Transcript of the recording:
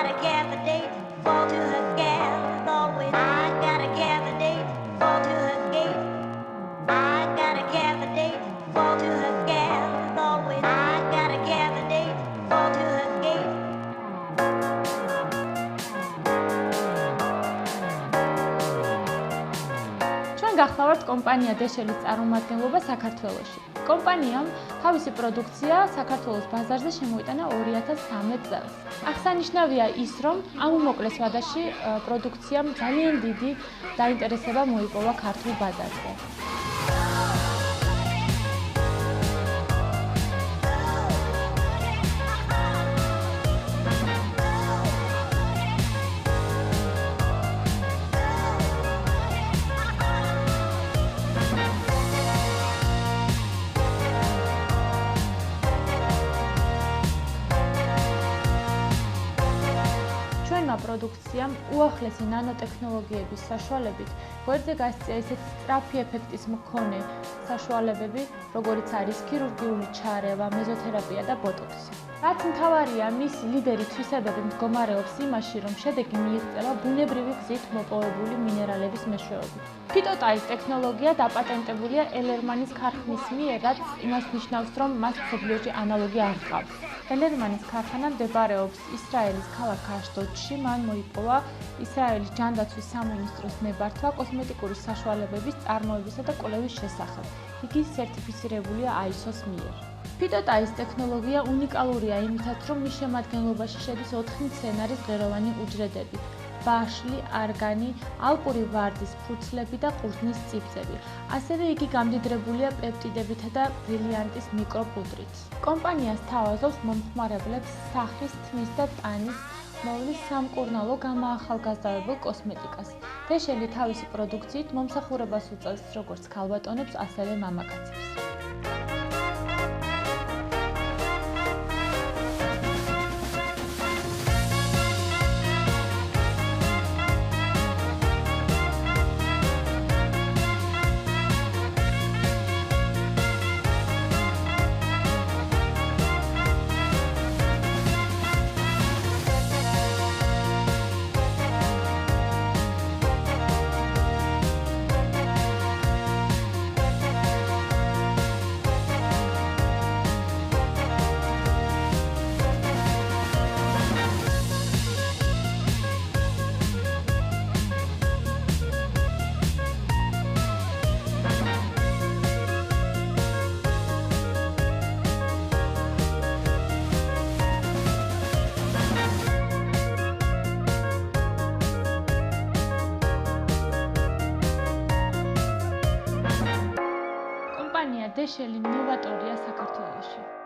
gotta get the date, fall to her gal, always. I gotta get the date, fall to her gate. I gotta get the date, fall to her gal, always. I gotta get the date, fall to her gate. გახლავართ კომპანია დეშელის წარმომადგენლობა საქართველოში. კომპანიამ თავისი პროდუქცია საქართველოს ბაზარზე შემოიტანა 2013 წელს. აღსანიშნავია ის, რომ ამ უმოკლეს ვადაში პროდუქციამ ძალიან დიდი დაინტერესება მოიპოვა ქართულ ბაზარზე. პროდუქციამ უახლესი ნანოტექნოლოგიების საშუალებით გვერდზე გასწია ისეთი სწრაფი ეფექტის მქონე საშუალებები, როგორიც არის ქირურგიული ჩარევა, მეზოთერაპია და ბოტოქსი. რაც მთავარია, მისი ლიდერი თვისებები მდგომარეობს იმაში, რომ შედეგი მიიღწევა ბუნებრივი გზით მოპოვებული მინერალების მეშვეობით. ფიტოტაის ტექნოლოგია დაპატენტებულია ელერმანის ქარხნის მიერ, რაც იმას ნიშნავს, რომ მას მსოფლიოში ანალოგი არ ჰყავს. ელერმანის ქარხანა მდებარეობს ისრაელის ქალაქ აშდოდში. მან მოიპოვა ისრაელის ჯანდაცვის სამინისტროს ნებართვა კოსმეტიკური საშუალებების წარმოებისა და კვლევის შესახებ. იგი სერტიფიცირებულია ISO-ს მიერ. ფიტოტაის ტექნოლოგია უნიკალურია იმითაც, რომ მის შემადგენლობაში შედის 4 მცენარის ღეროვანი უჯრედები: ვაშლი, არგანი, ალპური ვარდის ფურცლები და ყურძნის წიფწები. ასევე იგი გამდიდრებულია პეპტიდებითა და ბრილიანტის მიკროპუდრით. კომპანიას თავაზობს მომხმარებლებს სახის, თმის და ტანის მოვლის სამკურნალო გამაახალგაზრდებულ კოსმეტიკას. დეშელი თავისი პროდუქციით მომსახურებას უწევს როგორც ქალბატონებს, ასევე მამაკაცებს. დეშელი ნოვატორია საქართველოში.